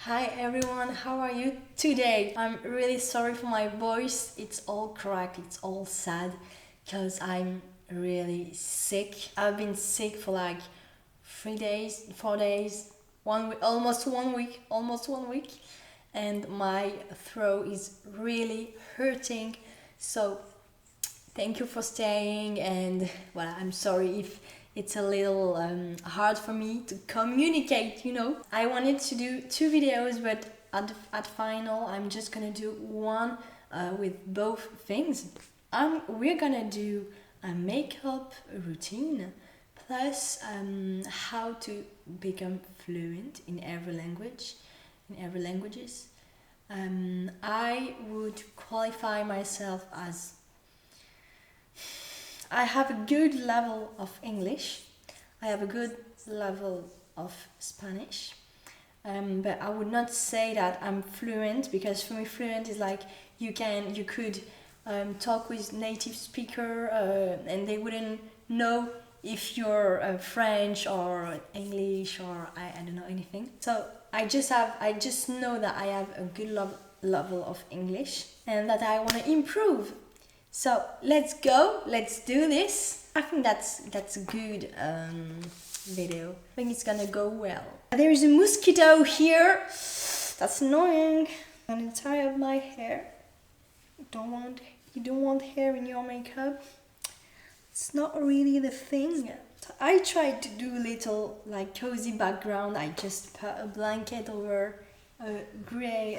Hi everyone, how are you today? I'm really sorry for my voice. It's all cracked, it's all sad because I'm really sick. I've been sick for like 3 days, 4 days, 1 week, almost 1 week, and my throat is really hurting. So thank you for staying, and well, I'm sorry if it's a little hard for me to communicate. I wanted to do two videos, but at final I'm just gonna do one with both things. We're gonna do a makeup routine plus how to become fluent in every language, in every languages. I would qualify myself as I have a good level of English. I have a good level of Spanish. But I would not say that I'm fluent, because for me fluent is like you could talk with native speaker and they wouldn't know if you're French or English or I don't know anything. So I just know that I have a good level of English and that I want to improve. So let's go, let's do this. I think that's a good video. I think it's gonna go well. There is a mosquito here. That's annoying. I'm tired of my hair. You don't want hair in your makeup. It's not really the thing. So I tried to do a little like cozy background. I just put a blanket over a gray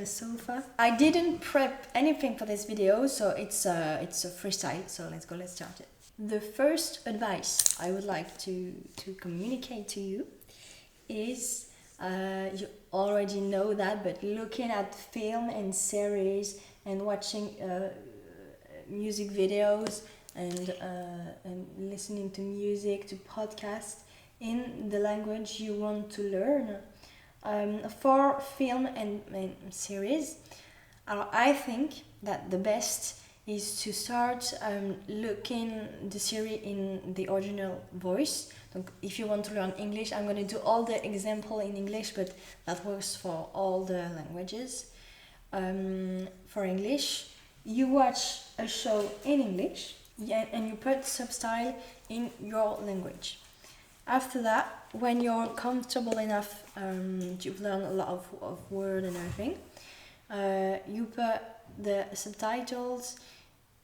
sofa. I didn't prep anything for this video, so it's a freestyle. So let's start it. The first advice I would like to communicate to you is you already know that, but looking at film and series and watching music videos and listening to music, to podcasts in the language you want to learn. For film and series, I think that the best is to start looking the series in the original voice. Donc, if you want to learn English, I'm going to do all the example in English, but that works for all the languages. For English, you watch a show in English and you put subtitle in your language. After that, when you're comfortable enough, you've learned a lot of word and everything, you put the subtitles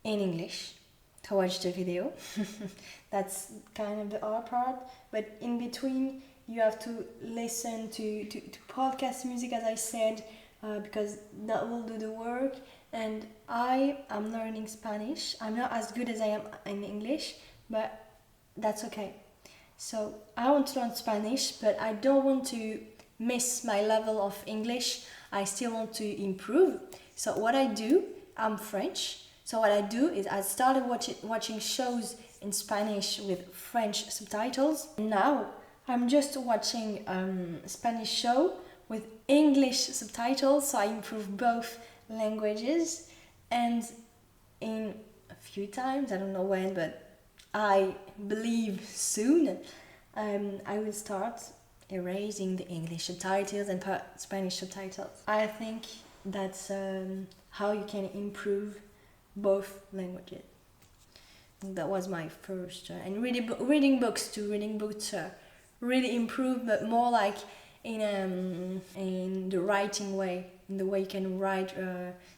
in English to watch the video. That's kind of the hard part, but in between you have to listen to podcast music, as I said, because that will do the work. And I am learning Spanish. I'm not as good as I am in English, but that's okay. So I want to learn Spanish, but I don't want to miss my level of English. I still want to improve. So what I do, I'm French. So what I do is I started watching shows in Spanish with French subtitles. Now I'm just watching Spanish show with English subtitles. So I improve both languages. And in a few times, I don't know when, but I believe soon, I will start erasing the English subtitles and put Spanish subtitles. I think that's how you can improve both languages. That was my first, and reading books too. Reading books really improve, but more like in the writing way, in the way you can write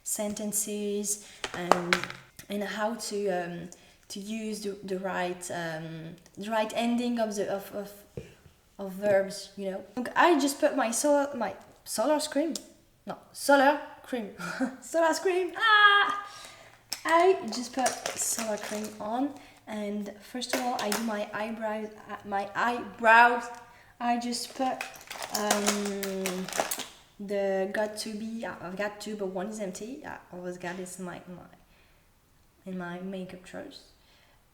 sentences and how to use the right ending of verbs. I just put my solar cream. Solar cream. I just put solar cream on, and first of all I do my eyebrows. I just put the got to be. I've got two, but one is empty. I always got this in my makeup drawers.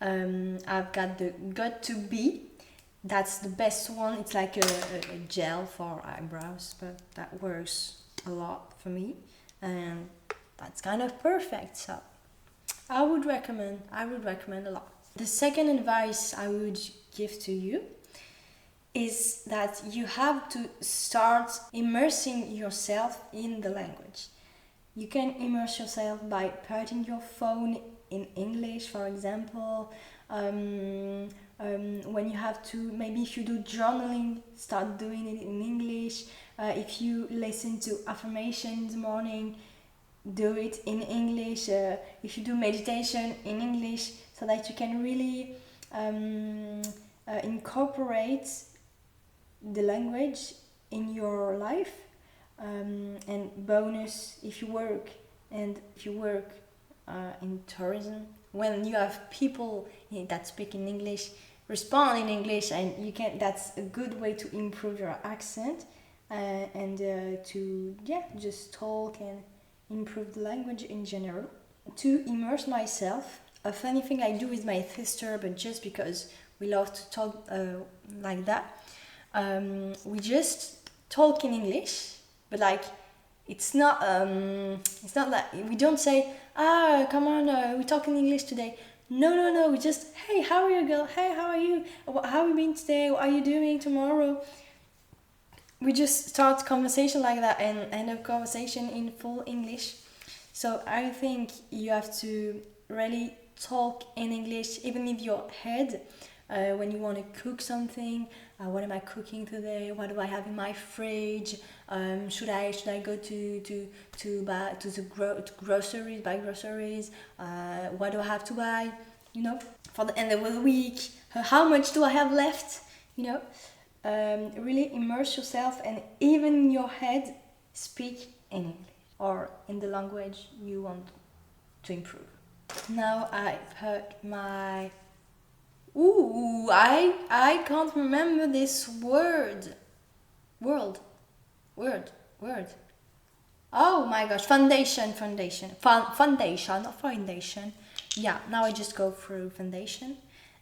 I've got the got to be. That's the best one. It's like a gel for eyebrows, but that works a lot for me, and that's kind of perfect. So I would recommend a lot. The second advice I would give to you is that you have to start immersing yourself in the language. You can immerse yourself by putting your phone in English, for example. When you have to, maybe if you do journaling, start doing it in English. If you listen to affirmation in the morning, do it in English. If you do meditation in English, so that you can really incorporate the language in your life. And bonus, if you work in tourism, when you have people that speak in English, respond in English, and you can, that's a good way to improve your accent, and to just talk and improve the language in general. To immerse myself, a funny thing I do with my sister, but just because we love to talk like that, we just talk in English, but like it's not like we don't say, come on, we talk in English today. No, we just, hey, how are you, girl? Hey, how are you? How have you been today? What are you doing tomorrow? We just start conversation like that and end up conversation in full English. So I think you have to really talk in English, even in your head. When you want to cook something, what am I cooking today? What do I have in my fridge? Should I go to groceries, buy groceries? What do I have to buy? For the end of the week. How much do I have left? Really immerse yourself, and even in your head, speak in English or in the language you want to improve. Now I put my... I can't remember this word. Word. Oh my gosh, foundation. Foundation, not foundation. Yeah, now I just go through foundation.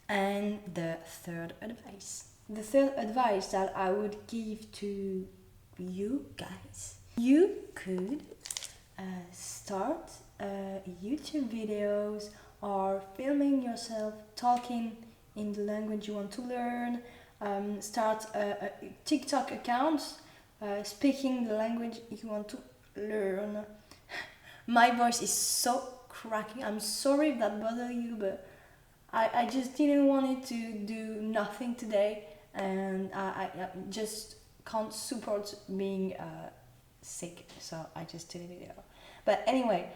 And the third advice. The third advice that I would give to you guys. You could start YouTube videos or filming yourself talking in the language you want to learn. Start a TikTok account speaking the language you want to learn. My voice is so cracking. I'm sorry if that bothers you, but I just didn't want it to do nothing today, and I just can't support being sick, so I just did a video. But anyway,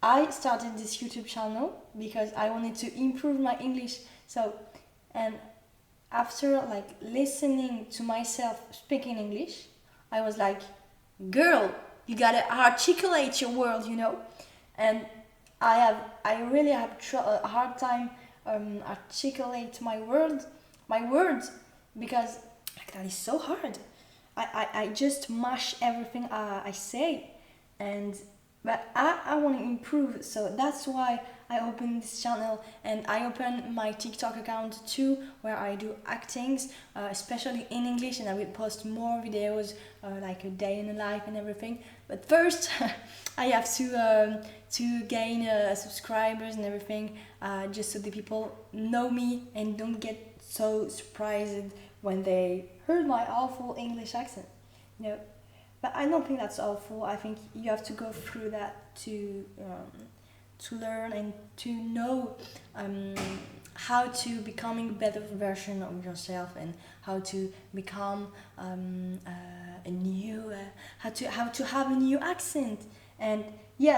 I started this YouTube channel because I wanted to improve my English. So, and after like listening to myself speaking English, I was like, girl, you gotta articulate your words, and I really have a hard time articulate my words because like, that is so hard. I just mash everything I say, but I want to improve, so that's why I opened this channel, and I opened my TikTok account too, where I do actings, especially in English, and I will post more videos, like a day in the life and everything. But first, I have to gain subscribers and everything, just so the people know me and don't get so surprised when they heard my awful English accent, But I don't think that's awful. I think you have to go through that to learn and to know how to becoming a better version of yourself, and how to become a new how to have a new accent. And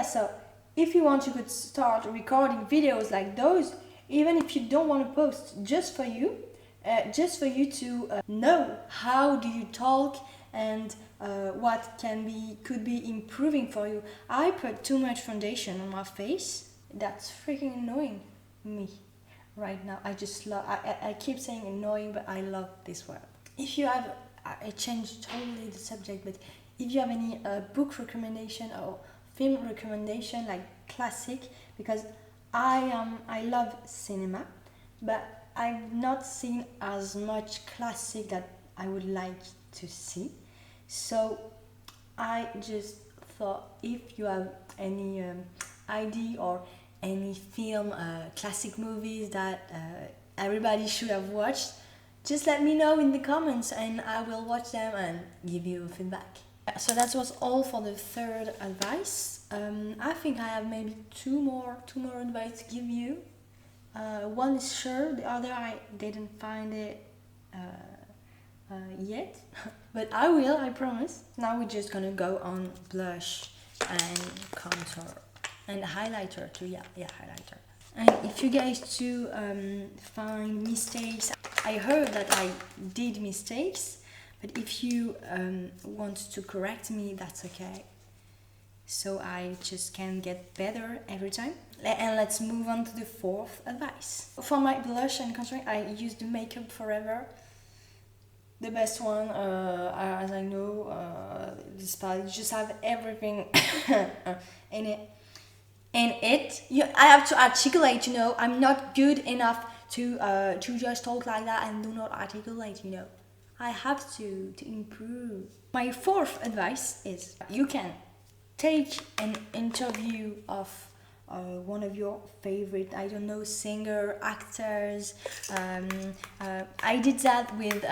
so if you want, you could start recording videos like those, even if you don't want to post, just for you to know how do you talk, and what could be improving for you. I put too much foundation on my face. That's freaking annoying me right now. I keep saying annoying, but I love this word. If you have, I changed totally the subject, but if you have any book recommendation or film recommendation, like classic, because I love cinema, but I've not seen as much classic that I would like to see. So I just thought, if you have any idea or any film, classic movies that everybody should have watched, Just let me know in the comments and I will watch them and give you feedback. So that was all for the third advice. I think I have maybe two more advice to give you. One is sure, the other I didn't find it yet, but I will, I promise. Now we're just gonna go on blush and contour and highlighter too. Yeah, highlighter. And if you guys do find mistakes, I heard that I did mistakes, but if you want to correct me, that's okay. So I just can get better every time. And let's move on to the fourth advice. For my blush and contouring, I use the Makeup Forever. The best one, as I know, this palette just have everything in it. I have to articulate, you know. I'm not good enough to just talk like that and do not articulate, you know. I have to improve. My fourth advice is you can take an interview of one of your favorite, I don't know, singer, actors. I did that with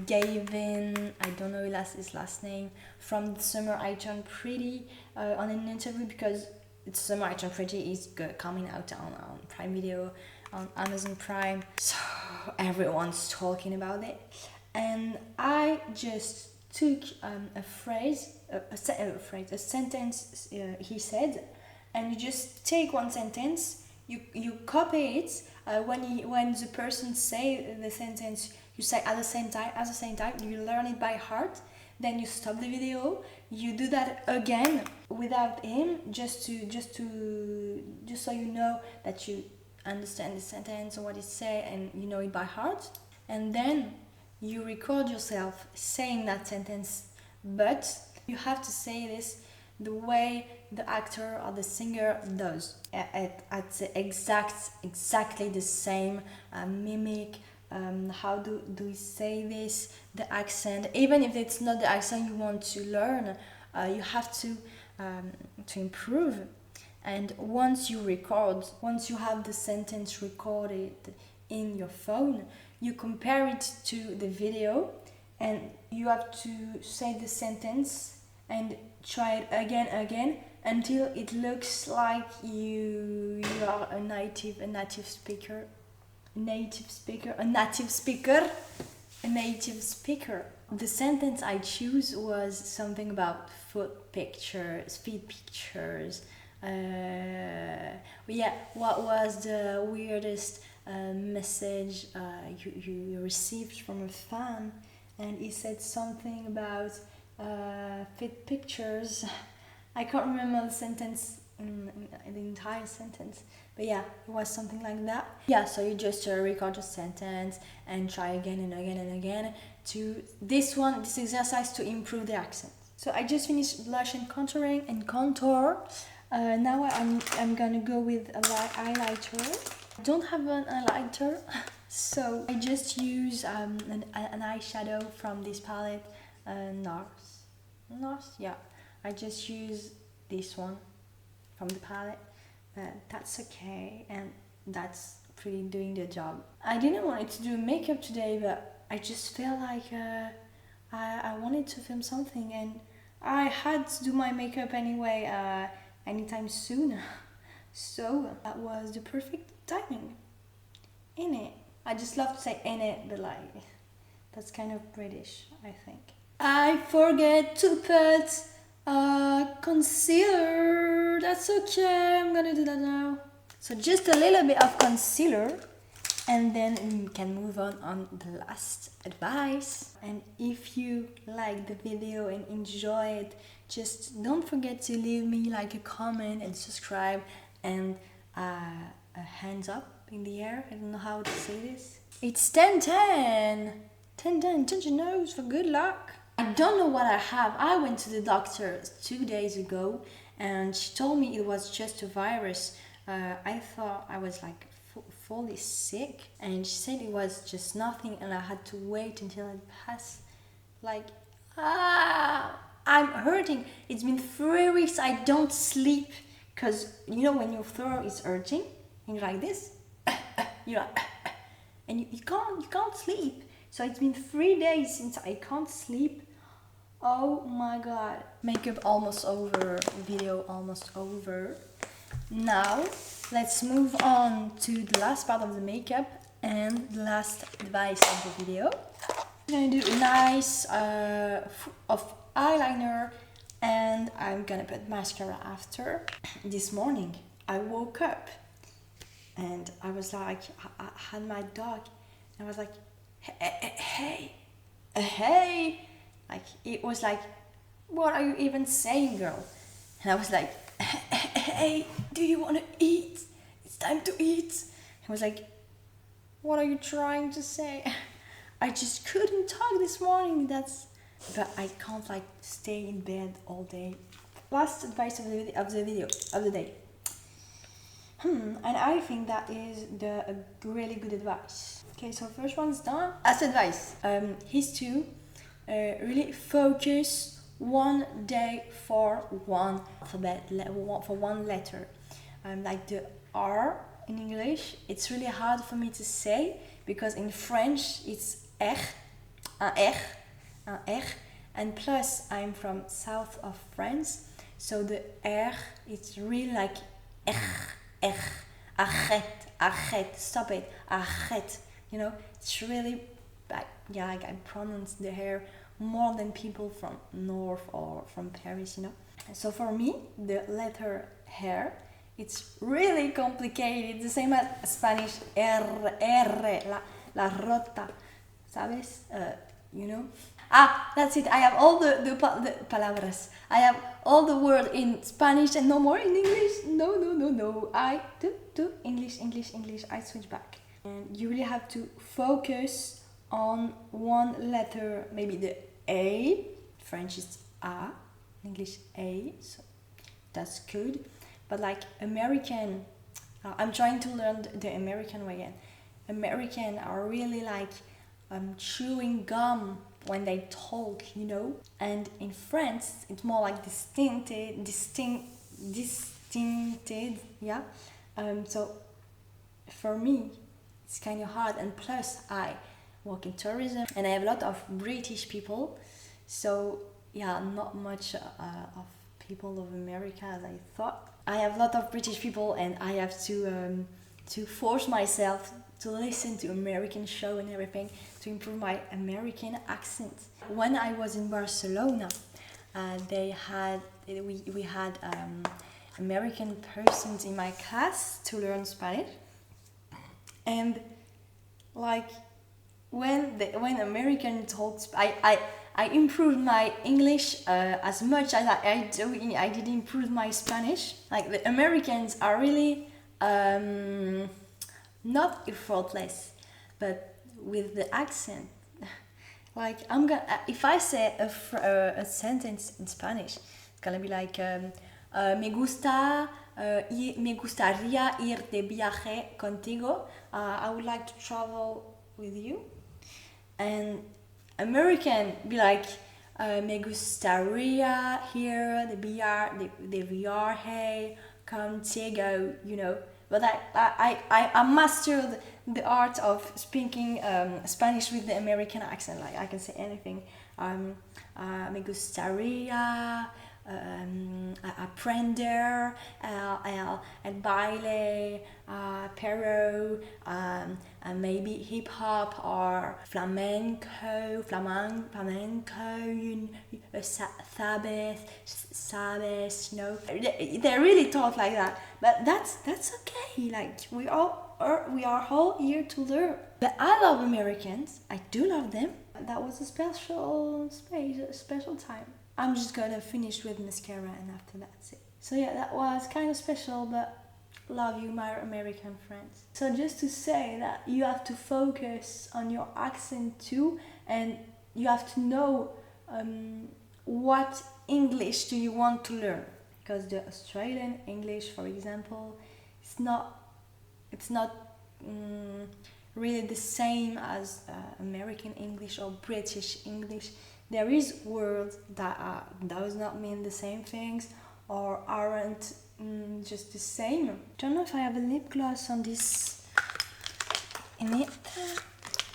Gavin, I don't know his last name, from The Summer I Turned Pretty, on an interview, because It's Summer I Turned Pretty is coming out on Prime Video, on Amazon Prime, so everyone's talking about it. And I just took a sentence he said, and you just take one sentence, you copy it. When the person say the sentence, you say at the same time. You learn it by heart. Then you stop the video. You do that again without him, just so you know that you understand the sentence or what it say, and you know it by heart. And then you record yourself saying that sentence, but you have to say this the way the actor or the singer does, at the exactly the same mimic. How do we say this, the accent, even if it's not the accent you want to learn, you have to improve. And once you have the sentence recorded in your phone, you compare it to the video, and you have to say the sentence and try it again until it looks like you are a native speaker. The sentence I choose was something about feet pictures. What was the weirdest message you received from a fan? And he said something about feet pictures. I can't remember the sentence, the entire sentence, but yeah, it was something like that. Yeah, so you just record a sentence and try again and again to this exercise to improve the accent. So I just finished blush and contouring and contour. Now I'm gonna go with a highlighter. I don't have an highlighter, so I just use an eyeshadow from this palette, North. Yeah, I just use this one from the palette. That's okay, and that's pretty doing the job. I didn't want to do makeup today, but I just felt like I wanted to film something, and I had to do my makeup anyway anytime soon. So that was the perfect timing. In it. I just love to say in it, but like that's kind of British, I think. I forget to put concealer. That's okay, I'm gonna do that now. So just a little bit of concealer, and then we can move on the last advice. And if you like the video and enjoy it, just don't forget to leave me like a comment and subscribe and a hands up in the air. I don't know how to say this. It's 10-10. 10-10, touch your nose for good luck. I don't know what I have. I went to the doctor 2 days ago and she told me it was just a virus. I thought I was like fully sick, and she said it was just nothing, and I had to wait until it passed. Like, I'm hurting. It's been 3 weeks I don't sleep, because you know when your throat is hurting and you're like this, you're like, and you can't sleep. So it's been 3 days since I can't sleep. Oh my god. Makeup almost over, video almost over. Now, let's move on to the last part of the makeup and the last advice of the video. I'm gonna do a nice of eyeliner and I'm gonna put mascara after. This morning, I woke up and I was like, I had my dog and I was like, hey, like it was like, what are you even saying, girl? And I was like, hey, do you want to eat? It's time to eat. I was like, what are you trying to say? I just couldn't talk this morning. But I can't like stay in bed all day. Last advice of the day. And I think that is a really good advice. Okay, so first one's done. Last advice is to really focus one day for one alphabet, for one letter. Like the R in English, it's really hard for me to say because in French it's un R, and plus I'm from south of France, so the R it's really like arrête, stop it, arrête. You know, it's really like, yeah, like I pronounce the hair more than people from North or from Paris, you know. So for me, the letter hair, it's really complicated. The same as Spanish R, la rota, ¿sabes? You know. That's it. I have all the palabras. I have all the word in Spanish and no more in English. No. I do English. I switch back. And you really have to focus on one letter, maybe the A. French is A, English A, so that's good. But like American, I'm trying to learn the American way again. American are really like chewing gum when they talk, you know. And in France, it's more like distincted, yeah. So for me, it's kind of hard. And plus, I work in tourism and I have a lot of British people. So yeah, not much of people of America as I thought. I have a lot of British people and I have to force myself to listen to American show and everything to improve my American accent. When I was in Barcelona, we had American persons in my class to learn Spanish, and like when American talks, I improved my English as much as I did improve my Spanish. Like the Americans are really not effortless, but with the accent. Like I'm gonna, if I say a sentence in Spanish, it's gonna be like me gustaría ir de viaje contigo. I would like to travel with you. And American be like me gustaría ir de viaje contigo, you know. But I mastered the art of speaking Spanish with the American accent. Like I can say anything. Me gustaría aprender el baile, pero maybe hip hop or flamenco, sabes, you know. They really talk like that, but that's okay. Like we are all here to learn. But I love Americans. I do love them. That was a special space, a special time. I'm just gonna finish with mascara and after that's it. So yeah, that was kind of special, but love you, my American friends. So just to say that you have to focus on your accent too, and you have to know what English do you want to learn. Because the Australian English, for example, it's not really the same as American English or British English. There is words that does not mean the same things or aren't just the same. I don't know if I have a lip gloss on this in it.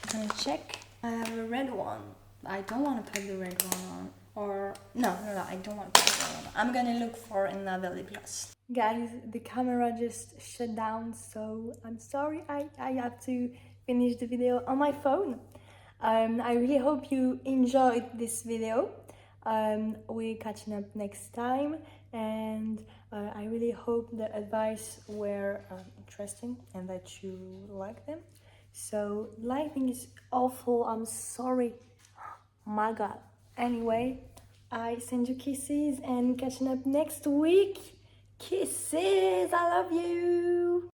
I'm gonna check. I have a red one. I don't want to put the red one on. Or no, I don't want to put the red one on. I'm gonna look for another lip gloss. Guys, the camera just shut down, so I'm sorry. I have to finish the video on my phone. I really hope you enjoyed this video. We're catching up next time, and I really hope the advice were interesting and that you like them. So lighting is awful, I'm sorry. My god. Anyway, I send you kisses and catching up next week. Kisses, I love you.